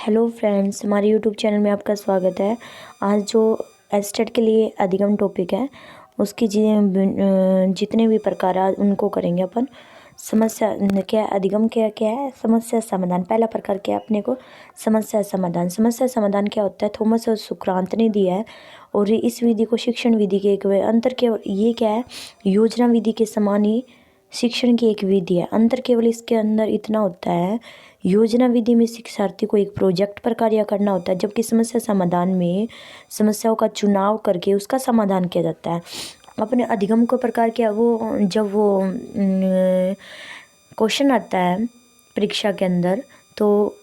Hello friends, हमारे YouTube channel में आपका स्वागत है। आज जो एस्टेट के लिए अधिगम टॉपिक है उसकी जितने भी प्रकार है उनको करेंगे अपन। समस्या क्या है, अधिगम क्या क्या है, समस्या समाधान। पहला प्रकार क्या है अपने को, समस्या समाधान। समस्या समाधान क्या होता है, थॉमस और सुकरांत ने दिया है और इस विधि को शिक्षण विधि के एक अंतर के ये क्या है, योजना विधि के समान ही शिक्षण की एक विधि है। अंतर केवल इसके अंदर इतना होता है, योजना विधि में शिक्षार्थी को एक प्रोजेक्ट पर कार्य करना होता है, जबकि समस्या समाधान में समस्याओं का चुनाव करके उसका समाधान किया जाता है। अपने अधिगम को प्रकार क्या, वो जब वो क्वेश्चन आता है परीक्षा के अंदर तो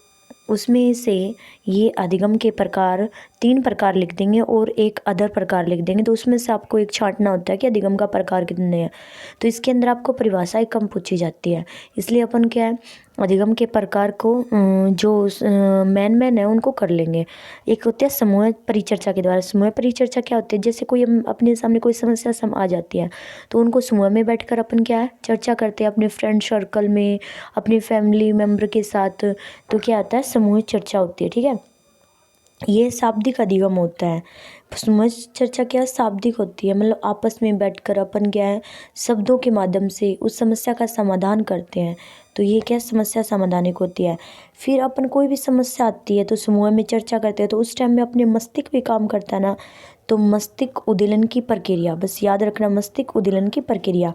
उसमें से ये अधिगम के प्रकार 3 प्रकार लिख देंगे और एक अदर प्रकार लिख देंगे, तो उसमें से आपको एक छांटना होता है कि अधिगम का प्रकार कितने हैं। तो इसके अंदर आपको परिभाषाएं कम पूछी जाती है, इसलिए अपन क्या है अधिगम के प्रकार को जो मेन है उनको कर लेंगे। एक होता है समूह परिचर्चा के द्वारा। समूह परिचर्चा क्या होती है, जैसे कोई अपने सामने कोई समस्या आ जाती है तो उनको समूह में बैठकर अपन क्या है चर्चा करते हैं अपने फ्रेंड सर्कल में, अपने फैमिली मेम्बर के साथ। तो क्या आता है, समूह चर्चा होती है। ठीक है, ये शाब्दिक अधिगम होता है। समूह चर्चा क्या शाब्दिक होती है, मतलब आपस में बैठकर अपन क्या है शब्दों के माध्यम से उस समस्या का समाधान करते हैं। तो ये क्या समस्या समाधानिक होती है। फिर अपन कोई भी समस्या आती है तो समूह में चर्चा करते हैं, तो उस टाइम में अपने मस्तिष्क भी काम करता है ना, तो मस्तिष्क उद्दीलन की प्रक्रिया, बस याद रखना मस्तिष्क उद्दीलन की प्रक्रिया।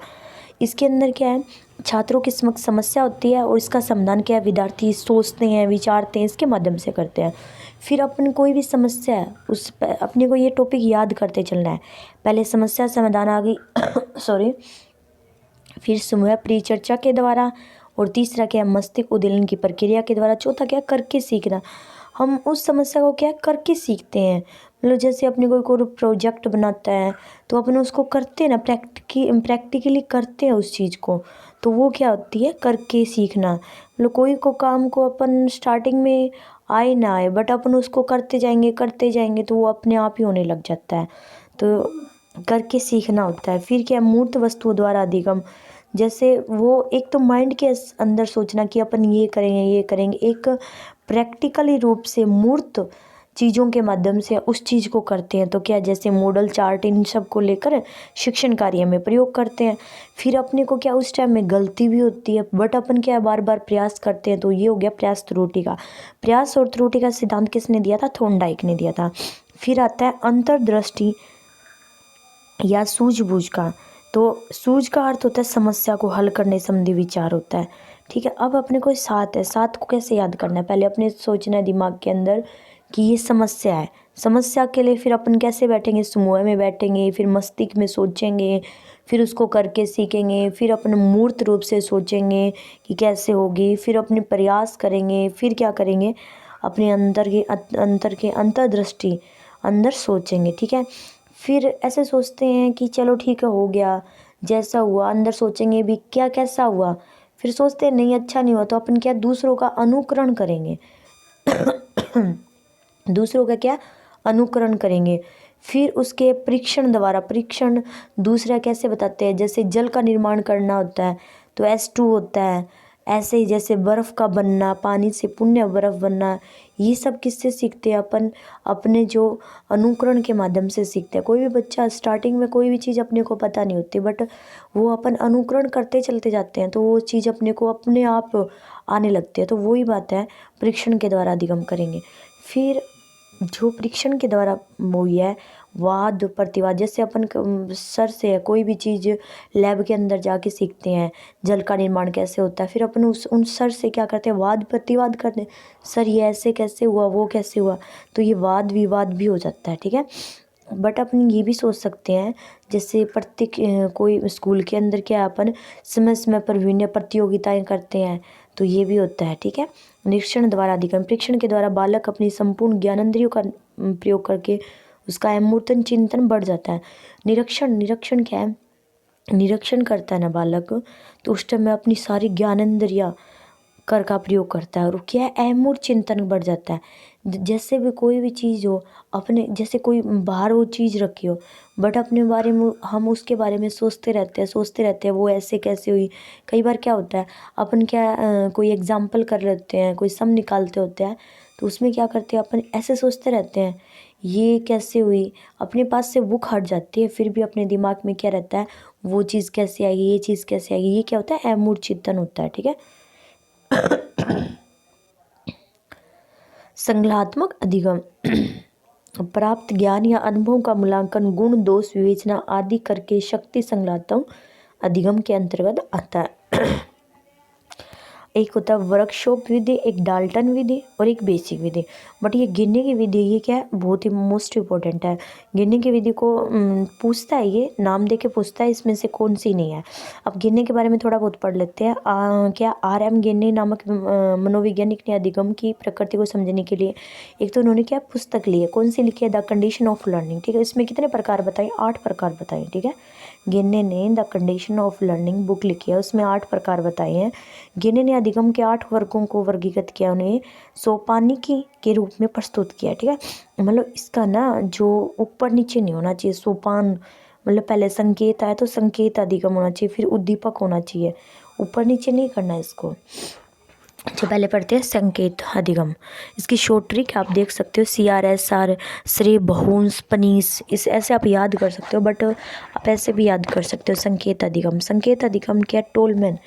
इसके अंदर क्या है, छात्रों की समक्ष समस्या होती है और इसका समाधान क्या है विद्यार्थी सोचते हैं विचारते हैं, इसके माध्यम से करते हैं। फिर अपन कोई भी समस्या है उस अपने को ये टॉपिक याद करते चलना है। पहले समस्या समाधान आ गई सॉरी, फिर समूह परिचर्चा के द्वारा, और तीसरा क्या है मस्तिष्क उद्दीलन की प्रक्रिया के द्वारा, चौथा क्या करके सीखना। हम उस समस्या को क्या करके सीखते हैं, मतलब जैसे अपने कोई प्रोजेक्ट बनाता है तो अपन उसको करते हैं ना, प्रैक्टिकली करते हैं उस चीज़ को, तो वो क्या होती है करके सीखना। मतलब कोई को काम को अपन स्टार्टिंग में आए ना आए बट अपन उसको करते जाएंगे तो वो अपने आप ही होने लग जाता है, तो करके सीखना होता है। फिर क्या मूर्त वस्तुओं द्वारा अधिगम, जैसे वो एक तो माइंड के अंदर सोचना कि अपन ये करेंगे, एक प्रैक्टिकली रूप से मूर्त चीज़ों के माध्यम से उस चीज़ को करते हैं। तो क्या जैसे मॉडल चार्ट इन सब को लेकर शिक्षण कार्य में प्रयोग करते हैं। फिर अपने को क्या उस टाइम में गलती भी होती है बट अपन क्या बार बार प्रयास करते हैं, तो ये हो गया प्रयास त्रुटि का। प्रयास और त्रुटि का सिद्धांत किसने दिया था, थॉर्नडाइक ने दिया था। फिर आता है अंतर्दृष्टि या सूझबूझ का। तो सूझ का अर्थ होता है समस्या को हल करने संबंधी विचार होता है। ठीक है, अब अपने को 7 है, 7 को कैसे याद करना है, पहले अपने सोचना है दिमाग के अंदर कि ये समस्या है। समस्या के लिए फिर अपन कैसे बैठेंगे, समूह में बैठेंगे, फिर मस्तिष्क में सोचेंगे, फिर उसको करके सीखेंगे, फिर अपन मूर्त रूप से सोचेंगे कि कैसे होगी, फिर अपने प्रयास करेंगे, फिर क्या करेंगे अपने अंतर के अंतर्दृष्टि अंदर सोचेंगे। ठीक है, फिर ऐसे सोचते हैं कि चलो ठीक है हो गया, जैसा हुआ अंदर सोचेंगे भी क्या कैसा हुआ, फिर सोचते हैं नहीं अच्छा नहीं हुआ तो अपन क्या दूसरों का अनुकरण करेंगे दूसरों का क्या अनुकरण करेंगे। फिर उसके परीक्षण दूसरा कैसे बताते हैं, जैसे जल का निर्माण करना होता है तो H2 होता है, ऐसे ही जैसे बर्फ़ का बनना, पानी से पुण्य बर्फ़ बनना, ये सब किससे सीखते हैं अपन, अपने जो अनुकरण के माध्यम से सीखते हैं। कोई भी बच्चा स्टार्टिंग में कोई भी चीज़ अपने को पता नहीं होती बट वो अपन अनुकरण करते चलते जाते हैं तो वो चीज़ अपने को अपने आप आने लगती है। तो वही बात है परीक्षण के द्वारा अधिगम करेंगे। फिर जो परीक्षण के द्वारा वो ही है वाद प्रतिवाद, जैसे अपन सर से है कोई भी चीज़ लैब के अंदर जाके सीखते हैं जल का निर्माण कैसे होता है, फिर अपन उन सर से क्या करते हैं वाद प्रतिवाद करते हैं, सर ये ऐसे कैसे हुआ वो कैसे हुआ, तो ये वाद विवाद भी हो जाता है। ठीक है, बट अपन ये भी सोच सकते हैं जैसे प्रत्येक कोई स्कूल के अंदर क्या अपन समय समय पर विभिन्न प्रतियोगिताएं करते हैं, तो ये भी होता है। ठीक है, निरीक्षण द्वारा अधिगम, परीक्षण के द्वारा बालक अपनी संपूर्ण ज्ञानेंद्रियों का प्रयोग करके उसका अमूर्तन चिंतन बढ़ जाता है। निरीक्षण क्या है, निरीक्षण करता है ना बालक तो उस टाइम में अपनी सारी ज्ञानेंद्रियाँ कर का प्रयोग करता है और क्या है अमूर्त चिंतन बढ़ जाता है। जैसे भी कोई भी चीज़ हो अपने, जैसे कोई बाहर वो चीज़ रखी हो बट अपने बारे में हम उसके बारे में सोचते रहते हैं वो ऐसे कैसे हुई। कई बार क्या होता है अपन क्या कोई एग्जाम्पल कर लेते हैं, कोई सम निकालते होते हैं तो उसमें क्या करते हैं अपन, ऐसे सोचते रहते हैं ये कैसे हुई, अपने पास से बुक हट जाती है, फिर भी अपने दिमाग में क्या रहता है, वो चीज़ कैसे आई, ये चीज़ कैसे आई, ये क्या होता है, अमूर्त चिंतन होता है। ठीक है। संज्ञानात्मक अधिगम प्राप्त ज्ञान या अनुभव का मूल्यांकन गुण दोष विवेचना आदि करके शक्ति संज्ञानात्मक अधिगम के अंतर्गत आता है। एक होता है वर्कशॉप विधि, एक डाल्टन विधि और एक बेसिक विधि। बट ये गिनने की विधि ये क्या है, बहुत ही मोस्ट इम्पोर्टेंट है। गिनने की विधि को पूछता है, ये नाम दे के पूछता है इसमें से कौन सी नहीं है। अब गिनने के बारे में थोड़ा बहुत पढ़ लेते हैं। क्या RM गिन्नी नामक मनोवैज्ञानिक ने अधिगम की प्रकृति को समझने के लिए एक तो उन्होंने क्या पुस्तक ली है, कौन सी लिखी है, द कंडीशन ऑफ लर्निंग। ठीक है। इसमें कितने प्रकार बताए, 8 प्रकार बताए। ठीक है। गिन्ने ने the condition of learning book लिखी है, उसमें 8 प्रकार बताए हैं। गिन्ने ने अधिगम के 8 वर्गों को वर्गीकृत किया, उन्हें सोपानिकी के रूप में प्रस्तुत किया। ठीक है। मतलब इसका ना जो ऊपर नीचे नहीं होना चाहिए, सोपान मतलब पहले संकेत आए तो संकेत अधिगम होना चाहिए, फिर उद्दीपक होना चाहिए, ऊपर नीचे नहीं करना इसको। अच्छा, पहले पढ़ते हैं संकेत अधिगम। इसकी शॉर्ट ट्रिक आप देख सकते हो, CRSR, श्रेय, बहुंस, पनीस, इस ऐसे आप याद कर सकते हो, बट आप ऐसे भी याद कर सकते हो। संकेत अधिगम, संकेत अधिगम क्या, टोलमैन,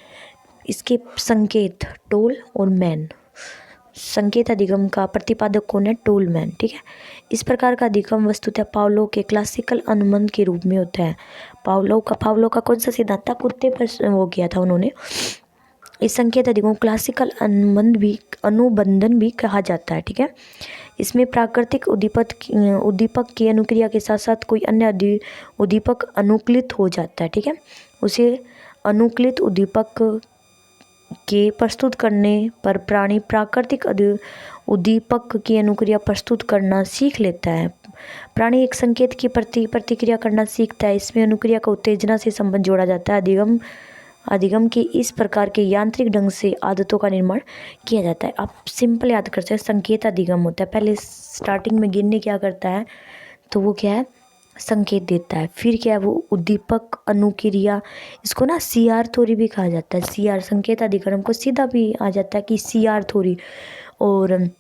इसके संकेत टोल और मैन। संकेत अधिगम का प्रतिपादक कौन है, टोलमैन। ठीक है। इस प्रकार का अधिगम वस्तुतः पावलोव के क्लासिकल अनुबंध के रूप में होता है। पावलोव का कौन सा सिद्धांत था, कुत्ते पर वो किया था उन्होंने। इस संकेत अधिगम क्लासिकल अनुबंधन भी कहा जाता है। ठीक है। इसमें प्राकृतिक उद्दीपक की अनुक्रिया के साथ साथ कोई अन्य उद्दीपक अनुकूलित हो जाता है। ठीक है। उसे अनुकूलित उद्दीपक के प्रस्तुत करने पर प्राणी प्राकृतिक उद्दीपक की अनुक्रिया प्रस्तुत करना सीख लेता है। प्राणी एक संकेत की प्रतिक्रिया करना सीखता है। इसमें अनुक्रिया का उत्तेजना से संबंध जोड़ा जाता है। अधिगम के इस प्रकार के यांत्रिक ढंग से आदतों का निर्माण किया जाता है। आप सिंपल याद कर सकते हैं, संकेत अधिगम होता है, पहले स्टार्टिंग में गिनने क्या करता है, तो वो क्या है, संकेत देता है। फिर क्या है, वो उद्दीपक अनुक्रिया, इसको ना CR थ्योरी भी कहा जाता है। CR संकेत अधिगम को सीधा भी आ जाता है कि CR थ्योरी। और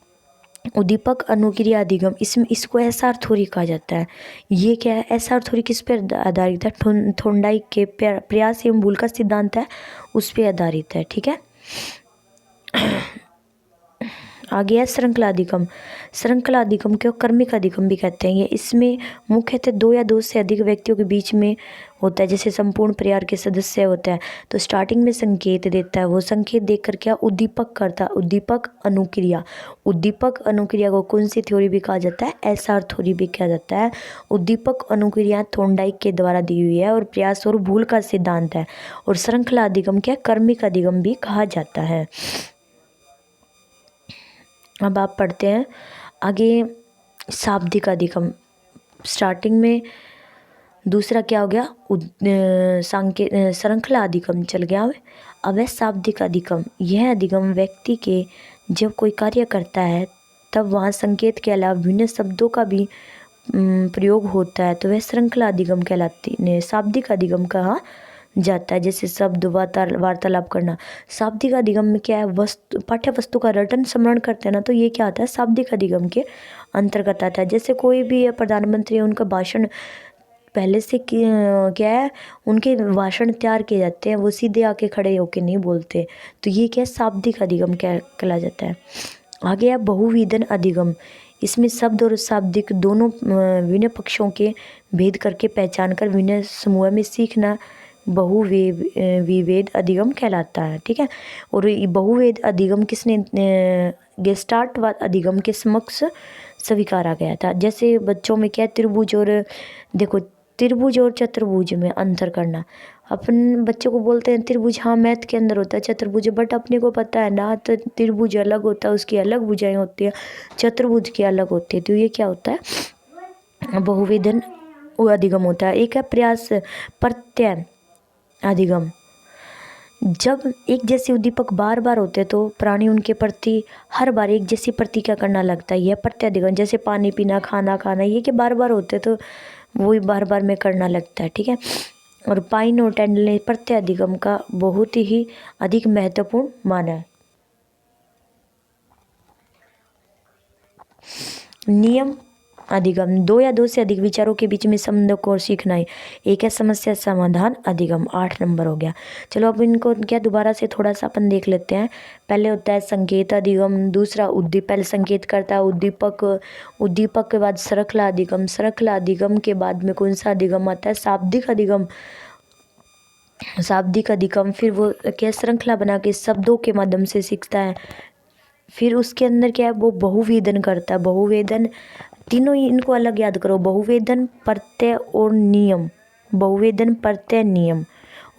उद्दीपक अनुक्रिया अधिगम, इसमें इसको SR थ्योरी कहा जाता है। ये क्या है, SR थ्योरी किस पर आधारित है, थोंडाइक के प्रयास एवं भूल का सिद्धांत है, उस पर आधारित है। ठीक है। आगे है श्रृंखला अधिगम। श्रृंखला अधिगम को कर्मिक अधिगम भी कहते हैं। ये इसमें मुख्यतः 2 या 2 से अधिक व्यक्तियों के बीच में होता है, जैसे संपूर्ण परिवार के सदस्य होता है। तो स्टार्टिंग में संकेत देता है, वो संकेत देकर क्या उद्दीपक करता है, उद्दीपक अनुक्रिया। उद्दीपक अनुक्रिया को कौन सी थ्योरी भी कहा जाता है, SR थ्योरी भी कहा जाता है। उद्दीपक अनुक्रिया थोंडाइक के द्वारा दी हुई है और प्रयास और भूल का सिद्धांत है। और श्रृंखला अधिगम क्या, कर्मिक अधिगम भी कहा जाता है। अब आप पढ़ते हैं आगे शाब्दिक अधिगम। स्टार्टिंग में दूसरा क्या हो गया, श्रृंखला अधिगम चल गया। अब है शाब्दिक अधिगम। यह अधिगम व्यक्ति के जब कोई कार्य करता है तब वहाँ संकेत के अलावा विभिन्न शब्दों का भी प्रयोग होता है, तो वह श्रृंखला अधिगम कहलाती है। शाब्दिक अधिगम कहा जाता है, जैसे शब्द वार्तालाप करना। शाब्दिक अधिगम में क्या है, पाठ्य वस्तु का रटन स्मरण करते हैं ना, तो ये क्या आता है, शाब्दिक अधिगम के अंतर्गत आता है। जैसे कोई भी प्रधानमंत्री है, उनका भाषण पहले से क्या है, उनके भाषण तैयार किए जाते हैं, वो सीधे आके खड़े होके नहीं बोलते, तो ये क्या है, शाब्दिक अधिगम क्या कहला जाता है। आगे है बहुविधन अधिगम। इसमें शब्द और शाब्दिक दोनों विभिन्न पक्षों के भेद करके पहचान कर विभिन्न समूह में सीखना बहुविवेद अधिगम कहलाता है। ठीक है। और ये बहुवेद अधिगम किसने गेस्टार्टवाद अधिगम के समक्ष स्वीकारा गया था। जैसे बच्चों में क्या त्रिभुज और देखो, त्रिभुज और चतुर्भुज में अंतर करना। अपन बच्चों को बोलते हैं त्रिभुज, हाँ मैथ के अंदर होता है चतुर्भुज, बट अपने को पता है ना, तो त्रिभुज अलग होता है, उसकी अलग भुजाएं होती है, चतुर्भुज की अलग होती है। तो ये क्या होता है, बहुविधन अधिगम होता है। एक है प्रयास प्रत्यय अधिगम। जब एक जैसे उद्दीपक बार बार होते हैं तो प्राणी उनके प्रति हर बार एक जैसी प्रतिक्रिया करना लगता है, यह प्रत्यय अधिगम। जैसे पानी पीना, खाना खाना, ये कि बार बार होते तो वही बार बार में करना लगता है। ठीक है। और पाइन और टेंडल ने प्रत्यय अधिगम का बहुत ही अधिक महत्वपूर्ण माना है। नियम अधिगम, दो या दो से अधिक विचारों के बीच में संबंधों को सीखना है। एक है समस्या समाधान अधिगम, 8 नंबर हो गया। चलो अब इनको क्या दोबारा से थोड़ा सा अपन देख लेते हैं। पहले होता है संकेत अधिगम, दूसरा उद्दीप, पहले संकेत करता है उद्दीपक, उद्दीपक के बाद श्रृंखला अधिगम, श्रृंखला अधिगम के बाद में कौन सा अधिगम आता है, शाब्दिक अधिगम, शाब्दिक अधिगम। फिर वो क्या श्रृंखला बना के शब्दों के माध्यम से सीखता है। फिर उसके अंदर क्या है, वो बहुवेदन करता है, बहुवेदन, तीनों ही इनको अलग याद करो, बहुवेदन, प्रत्यय और नियम, बहुवेदन, प्रत्यय, नियम,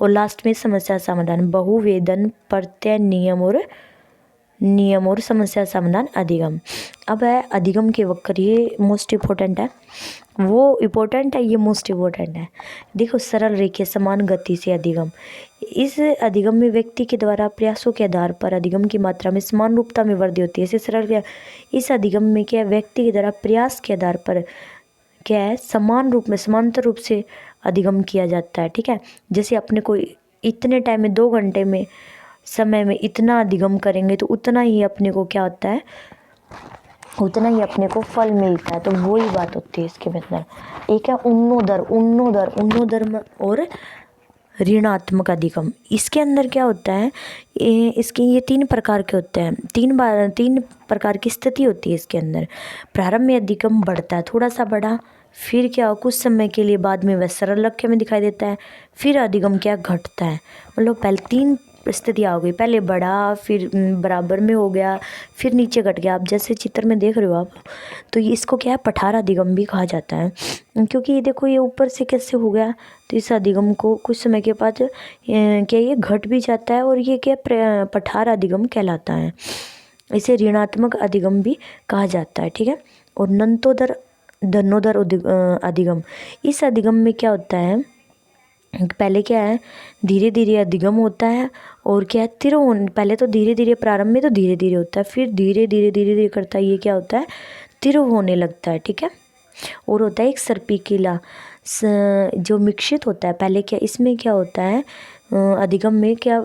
और लास्ट में समस्या समाधान, बहुवेदन, प्रत्यय, नियम और समस्या समाधान अधिगम। अब है अधिगम के वक्र, ये मोस्ट इम्पोर्टेंट है, वो इम्पोर्टेंट है, ये मोस्ट इम्पोर्टेंट है। देखो सरल रेखीय समान गति से अधिगम, इस अधिगम में व्यक्ति के द्वारा प्रयासों के आधार पर अधिगम की मात्रा में समान रूपता में वृद्धि होती है। इसे सरल क्या, इस अधिगम में क्या व्यक्ति के द्वारा प्रयास के आधार पर क्या है, समान रूप में, समांतर रूप से अधिगम किया जाता है। ठीक है, जैसे अपने को इतने टाइम में 2 घंटे में समय में इतना अधिगम करेंगे तो उतना ही अपने को क्या होता है, उतना ही अपने को फल मिलता है। तो वही बात होती है इसके अंदर। एक है उन्नोधर्म और ऋणात्मक अधिगम। इसके अंदर क्या होता है, इसके ये 3 प्रकार के होते हैं, 3 प्रकार की स्थिति होती है इसके अंदर। प्रारंभ में अधिगम बढ़ता है, थोड़ा सा बढ़ा, फिर क्या कुछ समय के लिए बाद में वह सरल लक्ष्य में दिखाई देता है, फिर अधिगम क्या घटता है। मतलब पहले 3 स्थितियाँ हो गई, पहले बढ़ा, फिर बराबर में हो गया, फिर नीचे घट गया। आप जैसे चित्र में देख रहे हो आप, तो ये इसको क्या है, पठार अधिगम भी कहा जाता है, क्योंकि ये देखो ये ऊपर से कैसे हो गया, तो इस अधिगम को कुछ समय के बाद क्या ये घट भी जाता है और ये क्या पठार अधिगम कहलाता है। इसे ऋणात्मक अधिगम भी कहा जाता है। ठीक है, और नंतोदर धनोदर अधिगम, इस अधिगम में क्या होता है, पहले क्या है, धीरे धीरे अधिगम होता है, और क्या है तिरोह, पहले तो धीरे धीरे, प्रारंभ में तो धीरे धीरे होता है, फिर धीरे धीरे करता है, ये क्या होता है, तिरोह होने लगता है। ठीक है, और होता है एक सर्पिकिला जो मिश्रित होता है। पहले क्या, इसमें क्या होता है, अधिगम में क्या,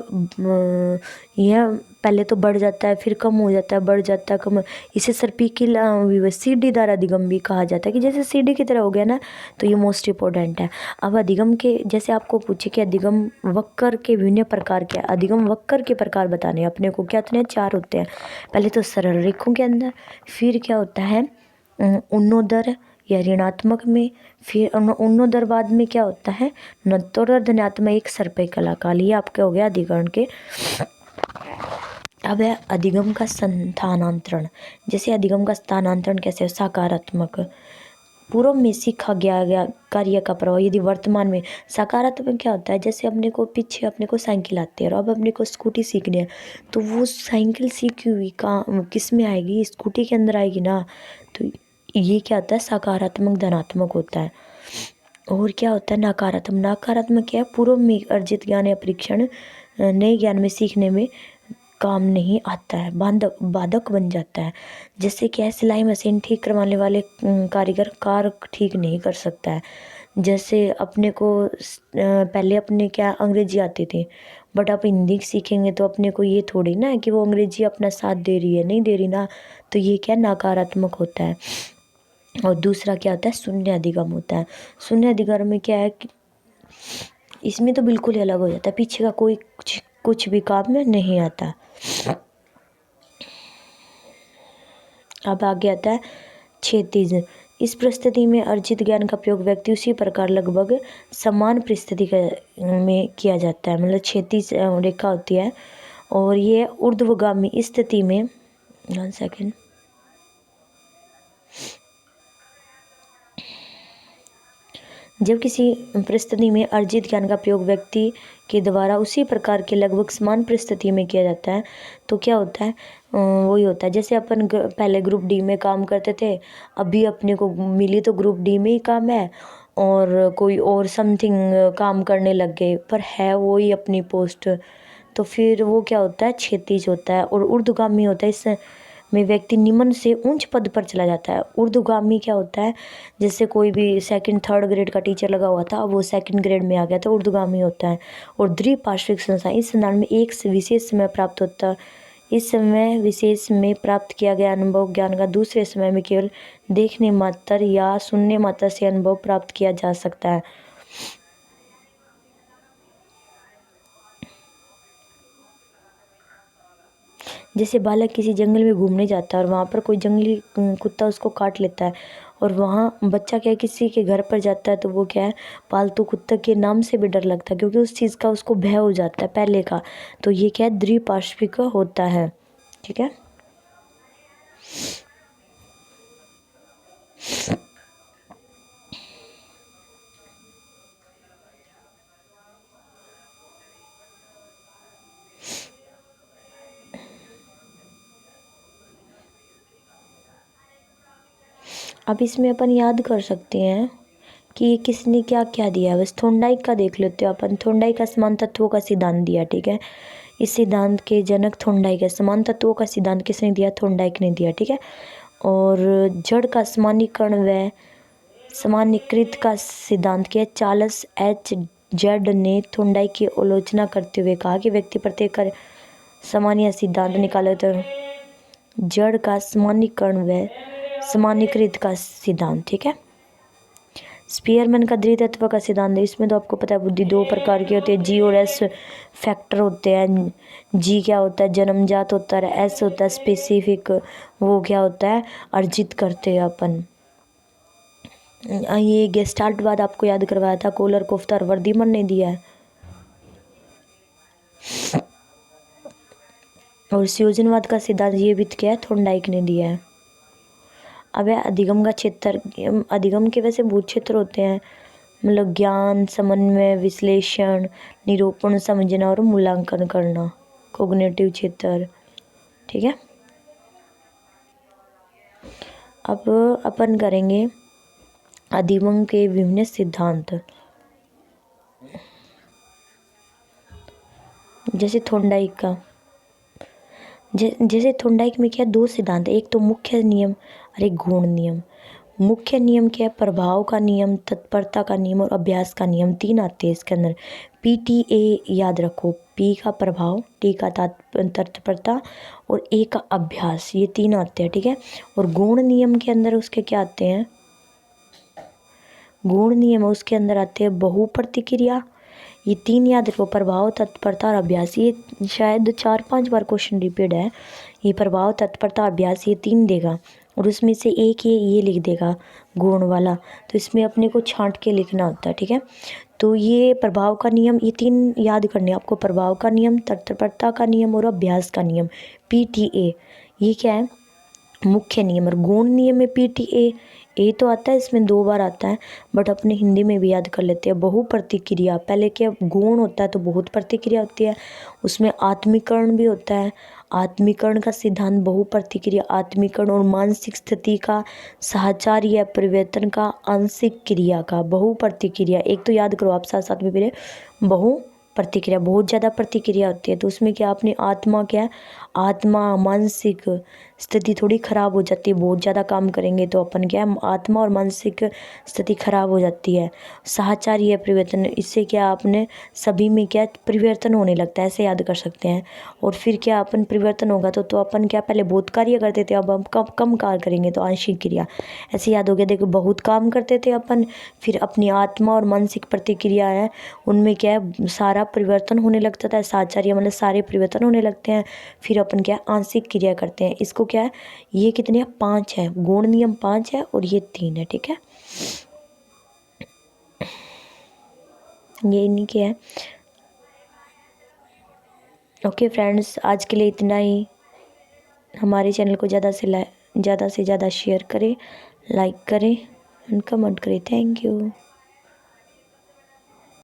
यह पहले तो बढ़ जाता है, फिर कम हो जाता है, बढ़ जाता है, कम, इसे सर्पिकिला सीढ़ीदार अधिगम भी कहा जाता है, कि जैसे सीढ़ी की तरह हो गया ना, तो ये मोस्ट इम्पोर्टेंट है। अब अधिगम के, जैसे आपको पूछे कि अधिगम वक्र के विभिन्न प्रकार क्या है, अधिगम वक्र के प्रकार बताने अपने को, क्या होते हैं, 4 होते हैं। पहले तो सरल रेखों के अंदर, फिर क्या होता है उन्नोदर या ऋणात्मक में, फिर उन्नोदर बाद में क्या होता है नत्तोदर धनात्मक, एक सर्पिकिला काल, ये आपके हो गया अधिगम के। अब है अधिगम का स्थानांतरण, जैसे अधिगम का स्थानांतरण कैसे है, सकारात्मक, पूर्व में सीखा गया कार्य का प्रभाव यदि वर्तमान में, सकारात्मक क्या होता है, जैसे अपने को पीछे अपने को साइकिल आती है और अब अपने को स्कूटी सीखनी है, तो वो साइकिल सीखी हुई किस में आएगी, स्कूटी के अंदर आएगी ना, तो ये क्या होता है, सकारात्मक धनात्मक होता है। और क्या होता है नकारात्मक, नकारात्मक क्या है, पूर्व में अर्जित ज्ञान या परीक्षण नए ज्ञान में सीखने में काम नहीं आता है, बाधक बन जाता है। जैसे क्या है, सिलाई मशीन ठीक करवाने वाले कारीगर कार ठीक नहीं कर सकता है। जैसे अपने को पहले अपने क्या अंग्रेजी आती थी, बट आप हिंदी सीखेंगे तो अपने को ये थोड़ी ना है कि वो अंग्रेजी अपना साथ दे रही है, नहीं दे रही ना, तो ये क्या नकारात्मक होता है। और दूसरा क्या होता है, शून्य अधिगम होता है। शून्य अधिगम में क्या है कि इसमें तो बिल्कुल ही अलग हो जाता है, पीछे का कोई कुछ भी काम में नहीं आता। अब आगे आता है क्षैतिज, इस परिस्थिति में अर्जित ज्ञान का प्रयोग व्यक्ति उसी प्रकार लगभग समान परिस्थिति में किया जाता है, मतलब क्षैतिज रेखा होती है, और ये ऊर्ध्वगामी स्थिति में, 1 सेकेंड, जब किसी परिस्थिति में अर्जित ज्ञान का प्रयोग व्यक्ति के द्वारा उसी प्रकार के लगभग समान परिस्थिति में किया जाता है, तो क्या होता है, वही होता है जैसे अपन पहले ग्रुप डी में काम करते थे, अभी अपने को मिली तो ग्रुप डी में ही काम है, और कोई और समथिंग काम करने लग गए, पर है वही अपनी पोस्ट, तो फिर वो क्या होता है, क्षैतिज होता है। और ऊर्ध्वगामी होता है, इस में व्यक्ति निम्न से उच्च पद पर चला जाता है। ऊर्ध्वगामी क्या होता है, जैसे कोई भी 2nd 3rd ग्रेड का टीचर लगा हुआ था, अब वो 2nd ग्रेड में आ गया तो ऊर्ध्वगामी होता है। और द्विपार्श्विक संस्थान, इस संस्थान में एक विशेष समय प्राप्त होता इस समय विशेष में प्राप्त किया गया अनुभव ज्ञान का दूसरे समय में केवल देखने मात्र या सुनने मात्र से अनुभव प्राप्त किया जा सकता है। जैसे बालक किसी जंगल में घूमने जाता है और वहाँ पर कोई जंगली कुत्ता उसको काट लेता है, और वहाँ बच्चा क्या है किसी के घर पर जाता है तो वो क्या है पालतू कुत्ते के नाम से भी डर लगता है, क्योंकि उस चीज़ का उसको भय हो जाता है पहले का। तो ये क्या है द्विपार्श्विक होता है। ठीक है। अब इसमें अपन याद कर सकते हैं कि किसने क्या क्या दिया है। बस थोंडाइक का देख लेते हो अपन। थोंडाइक का समान तत्वों का सिद्धांत दिया। ठीक है। इस सिद्धांत के जनक थोंडाइक है। समान तत्वों का सिद्धांत किसने दिया? थोंडाइक ने दिया। ठीक है। और जड़ का समानीकरण व सामान्यीकृत का सिद्धांत किया चार्ल्स एच जेड ने। थोंडाइक की आलोचना करते हुए कहा कि व्यक्ति प्रत्येक कर सामान्य सिद्धांत निकाले तो जड़ का समानीकरण व सामान्यीकृत का सिद्धांत। ठीक है। स्पीयरमैन का द्वितत्व का सिद्धांत है। इसमें तो आपको पता है बुद्धि दो प्रकार की होती है, जी और एस फैक्टर होते हैं। जी क्या होता है? जन्मजात होता है। एस होता है स्पेसिफिक, वो क्या होता है? अर्जित करते हैं अपन। ये गेस्टाल्ट बाद आपको याद करवाया था, कोलर कोफ्ता और वर्दीमन ने दिया है। और संयोजनवाद का सिद्धांत ये भी क्या है? थोंडाइक ने दिया है। अब है अधिगम का क्षेत्र। अधिगम के वैसे बहुत क्षेत्र होते हैं, मतलब ज्ञान, समन्वय, विश्लेषण, निरूपण, समझना और मूल्यांकन करना, कॉग्निटिव क्षेत्र। ठीक है। अब अपन करेंगे अधिगम के विभिन्न सिद्धांत। जैसे थोंडाइक का, जैसे थोंडाइक में क्या दो सिद्धांत है, एक तो मुख्य नियम और एक गौण नियम। मुख्य नियम क्या है? प्रभाव का नियम, तत्परता का नियम और अभ्यास का नियम, तीन आते हैं इसके अंदर। PTA याद रखो, P का प्रभाव, T का तत्परता और A का अभ्यास, ये तीन आते हैं। ठीक है। और गौण नियम के अंदर उसके क्या आते हैं? गौण नियम उसके अंदर आते हैं बहु प्रतिक्रिया। ये तीन याद रखो, प्रभाव, तत्परता और अभ्यास। ये शायद 4-5 बार क्वेश्चन रिपीट है। ये प्रभाव, तत्परता, अभ्यास, ये तीन देगा और उसमें से एक ये लिख देगा गौण वाला। तो इसमें अपने को छांट के लिखना होता है। ठीक है। तो ये प्रभाव का नियम, ये तीन याद करने आपको, प्रभाव का नियम, तत्परता का नियम और अभ्यास का नियम, PTA। ये क्या है? मुख्य नियम। और गौण नियम में PTA ए तो आता है, इसमें 2 बार आता है, बट अपने हिंदी में भी याद कर लेते हैं। बहु प्रतिक्रिया, पहले क्या गौण होता है तो बहुत प्रतिक्रिया होती है, उसमें आत्मीकरण भी होता है। आत्मीकरण का सिद्धांत बहु प्रतिक्रिया, आत्मीकरण और मानसिक स्थिति का साहचर्य या परिवर्तन का आंशिक क्रिया का बहु प्रतिक्रिया। एक तो याद करो आप साथ साथ में मेरे, बहु प्रतिक्रिया बहुत ज़्यादा प्रतिक्रिया होती है, तो उसमें क्या अपनी आत्मा क्या है? आत्मा मानसिक स्थिति थोड़ी खराब हो जाती है, बहुत ज़्यादा काम करेंगे तो अपन क्या है आत्मा और मानसिक स्थिति खराब हो जाती है। साहचर्य परिवर्तन, इससे क्या आपने सभी में क्या परिवर्तन होने लगता है, ऐसे याद कर सकते हैं। और फिर क्या अपन परिवर्तन होगा तो अपन क्या पहले बहुत कार्य करते थे, अब हम कम कार्य करेंगे तो आंशिक क्रिया, ऐसे याद हो गया। देखो बहुत काम करते थे अपन, फिर अपनी आत्मा और मानसिक प्रतिक्रिया है उनमें क्या है सारा परिवर्तन होने लगता था। साहचर्य मतलब सारे परिवर्तन होने लगते हैं, फिर अपन क्या आंशिक क्रिया करते हैं। इसको क्या है, ये कितने 5 है, गौण नियम 5 है और ये 3 है। ठीक है। ये इन्हीं के है। ओके फ्रेंड्स, आज के लिए इतना ही। हमारे चैनल को ज़्यादा से ज़्यादा शेयर करें, लाइक करें एंड कमेंट करें। Thank you.